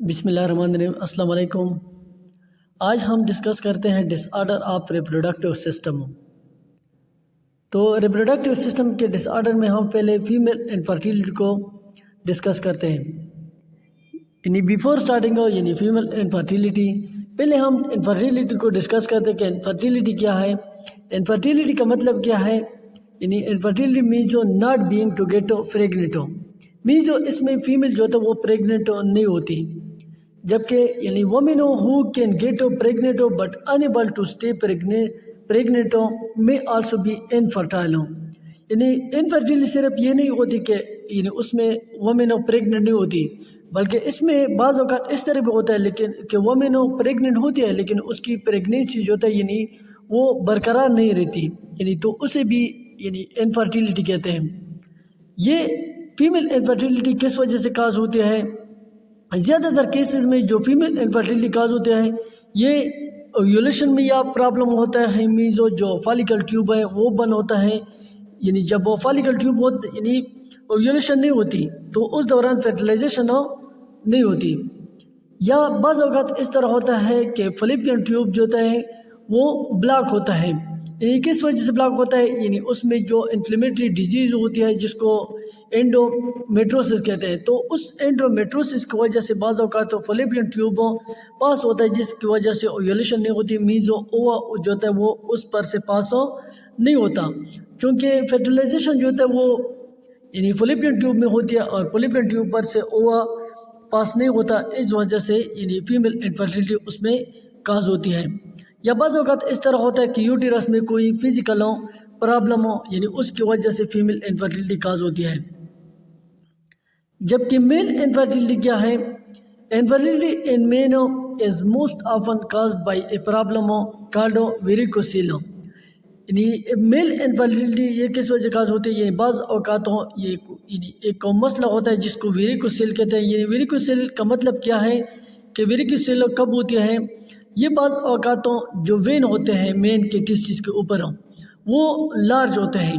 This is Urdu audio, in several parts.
بسم اللہ الرحمن الرحیم۔ السلام علیکم۔ آج ہم ڈسکس کرتے ہیں ڈس آرڈر آف ریپروڈکٹیو سسٹم۔ تو ریپروڈکٹیو سسٹم کے ڈس آرڈر میں ہم پہلے فیمیل انفرٹیلٹی کو ڈسکس کرتے ہیں، یعنی بیفور اسٹارٹنگ یعنی فیمیل انفرٹیلٹی پہلے ہم انفرٹیلٹی کو ڈسکس کرتے ہیں کہ انفرٹیلٹی کیا ہے۔ انفرٹیلٹی کا مطلب کیا ہے؟ یعنی انفرٹیلٹی مینز جو not being to get pregnant ہو، مینز جو اس میں فیمیل جو ہوتا ہے وہ پریگننٹ نہیں ہوتی، جبکہ یعنی woman who can get pregnant but unable to stay pregnant میں آلسو بی انفرٹائل ہو۔ یعنی انفرٹیلٹی صرف یہ نہیں ہوتی کہ یعنی اس میں وومن پریگننٹ نہیں ہوتی، بلکہ اس میں بعض اوقات اس طرح بھی ہوتا ہے لیکن کہ وومن پریگننٹ ہوتی ہے لیکن اس کی پریگنینسی جو ہوتا ہے یعنی وہ برقرار نہیں رہتی، یعنی تو اسے بھی یعنی انفرٹیلٹی کہتے ہیں۔ یہ فیمیل انفرٹیلٹی کس وجہ سے کاز ہوتی ہے؟ زیادہ تر کیسز میں جو فیمیل انفرٹیلٹی کاز ہوتے ہیں یہ اویولیشن میں یا پرابلم ہوتا ہے، مینز جو فالیکل ٹیوب ہے وہ بند ہوتا ہے، یعنی جب وہ فالیکل ٹیوب یعنی اویولیشن نہیں ہوتی تو اس دوران فرٹیلائزیشن نہیں ہوتی، یا بعض اوقات اس طرح ہوتا ہے کہ فلیپین ٹیوب جو ہوتا ہے وہ بلاک ہوتا ہے۔ یعنی کس وجہ سے بلاک ہوتا ہے؟ یعنی اس میں جو انفلیمیٹری ڈیزیز ہوتی ہے جس کو اینڈومیٹروسس کہتے ہیں، تو اس اینڈومیٹروسس کی وجہ سے بعض اوقات فلیپین ٹیوب پاس ہوتا ہے جس کی وجہ سے اویولیشن نہیں ہوتی، مینز اووا جو ہوتا ہے وہ اس پر سے پاس نہیں ہوتا، کیونکہ فرٹیلائزیشن جو ہوتا ہے وہ یعنی فلیپین ٹیوب میں ہوتی ہے اور فلیپین ٹیوب پر سے اووا پاس نہیں ہوتا، اس وجہ سے یعنی فیمیل انفرٹیلٹی اس میں کاز ہوتی ہے۔ یا بعض اوقات اس طرح ہوتا ہے کہ یوٹیرس میں کوئی فزیکل پرابلم ہو، یعنی اس کی وجہ سے فیمیل انفرٹیلٹی کاز ہوتی ہے۔ جبکہ میل انفرٹیلٹی کیا ہے؟ Infertility in men is most often caused by a problem called varicocele. یعنی میل انفرٹیلٹی یہ کس وجہ کاز ہوتی ہے؟ یعنی بعض اوقات یہ یعنی ایک مسئلہ ہوتا ہے جس کو ویریکوسیل کہتے ہیں۔ یعنی ویریکوسیل کا مطلب کیا ہے کہ ویریکوسیل کب ہوتی ہے؟ یہ بعض اوقات جو وین ہوتے ہیں مین کے ٹیسٹس کے اوپر وہ لارج ہوتے ہیں،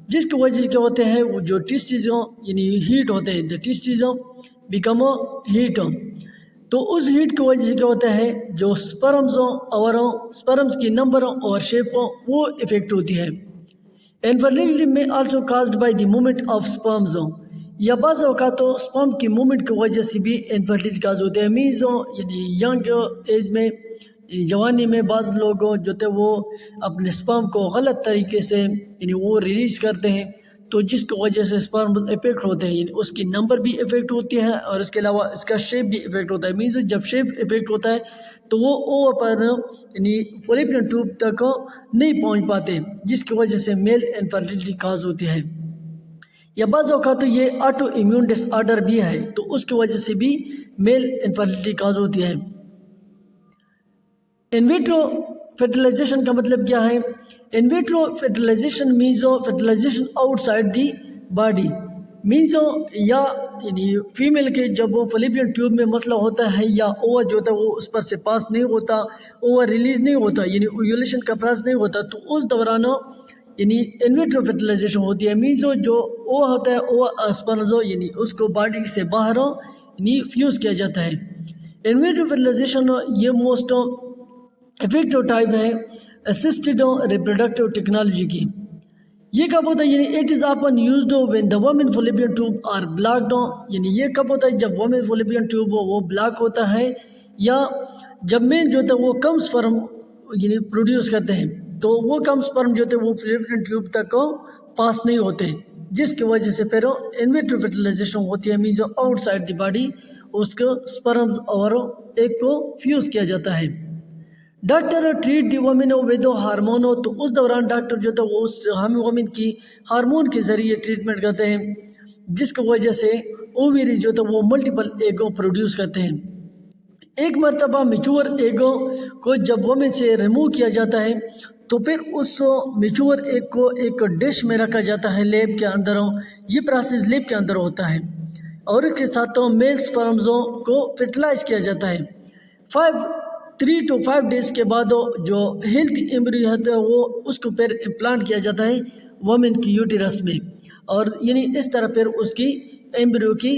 جس کی وجہ سے کیا ہوتے ہیں وہ جو ٹیسٹس یعنی ہیٹ ہوتے ہیں، دا ٹیسٹس بیکم ہیٹ، تو اس ہیٹ کی وجہ سے کیا ہوتا ہے جو سپرمز اور سپرمز کی نمبر اور شیپ وہ افیکٹ ہوتی ہے۔ انفرٹیلٹی میں also caused by the movement of sperms, یا بعض اوقات سپرم کی موومنٹ کی وجہ سے بھی انفرٹیلٹی کاز ہوتے ہیں، مینز یعنی ینگ ایج میں جوانی میں بعض لوگ جو تھے وہ اپنے سپرم کو غلط طریقے سے یعنی وہ ریلیز کرتے ہیں، تو جس کی وجہ سے سپرم افیکٹ ہوتے ہیں، یعنی اس کی نمبر بھی افیکٹ ہوتی ہے اور اس کے علاوہ اس کا شیپ بھی افیکٹ ہوتا ہے، مینز جب شیپ افیکٹ ہوتا ہے تو وہ اوور پر یعنی فلیپین ٹیوب تک نہیں پہنچ پاتے، جس کی وجہ سے میل انفرٹیلٹی کاز ہوتی ہے۔ یا بعض اوقات یہ آٹو امیون ڈس آرڈر بھی ہے، تو اس کی وجہ سے بھی میل انفرٹیلٹی کاز ہوتی ہے۔ ان ویٹرو فرٹیلائزیشن کا مطلب کیا ہے؟ In vitro fertilization means fertilization outside the body, means یا یعنی فیمیل کے جب وہ فلیپین ٹیوب میں مسئلہ ہوتا ہے یا اوور جو ہوتا ہے وہ اس پر سے پاس نہیں ہوتا، اوور ریلیز نہیں ہوتا، یعنی اویولیشن کا پراس نہیں ہوتا، تو اس دوران یعنی ان ویٹرو فرٹیلائزیشن ہوتی ہے، مینز جو اوور ہوتا ہے اوور اسپرمز یعنی اس کو باڈی سے باہر یعنی فیوز کیا جاتا ہے۔ ان ویٹرو فرٹیلائزیشن یہ موسٹ افیکٹو ٹائپ ہے اسسٹڈ ریپروڈکٹیو ٹیکنالوجی کی۔ یہ کب ہوتا ہے؟ یعنی it is often used when the woman fallopian tube are blocked, یعنی یہ کب ہوتا ہے جب وومن فلیپین ٹیوب وہ بلاک ہوتا ہے یا جب مین جو ہوتا ہے وہ کم سپرم یعنی پروڈیوس کرتے ہیں، تو وہ کم سپرم جو ہوتے ہیں وہ فلیپین ٹیوب تک پاس نہیں ہوتے، جس کی وجہ سے پھر ان ویٹرو فرٹیلائزیشن ہوتی ہے، means outside the body اس کو سپرمز اور ایک کو فیوز کیا جاتا ہے۔ Doctor treat the woman with hormone, تو اس دوران ڈاکٹر جو تھا وہ اس وومن کی ہارمون کے ذریعے ٹریٹمنٹ کرتے ہیں، جس کی وجہ سے اوویری جو تھا وہ ملٹیپل ایگوں پروڈیوس کرتے ہیں۔ ایک مرتبہ میچور ایگوں کو جب وومن سے ریموو کیا جاتا ہے تو پھر اس میچور ایگ کو ایک ڈش میں رکھا جاتا ہے لیب کے اندر، یہ پروسیس لیب کے اندر ہوتا ہے، اور اس کے ساتھ میل سپرمزوں کو فرٹیلائز کیا جاتا ہے۔ 3 to 5 ڈیز کے بعد جو ہیلتھی ایمبریو ہوتا ہے وہ اس کو پھر امپلانٹ کیا جاتا ہے وومن کی یوٹیرس میں، اور یعنی اس طرح پھر اس کی ایمبریو کی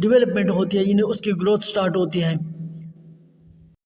ڈیولپمنٹ ہوتی ہے، یعنی اس کی گروتھ سٹارٹ ہوتی ہے۔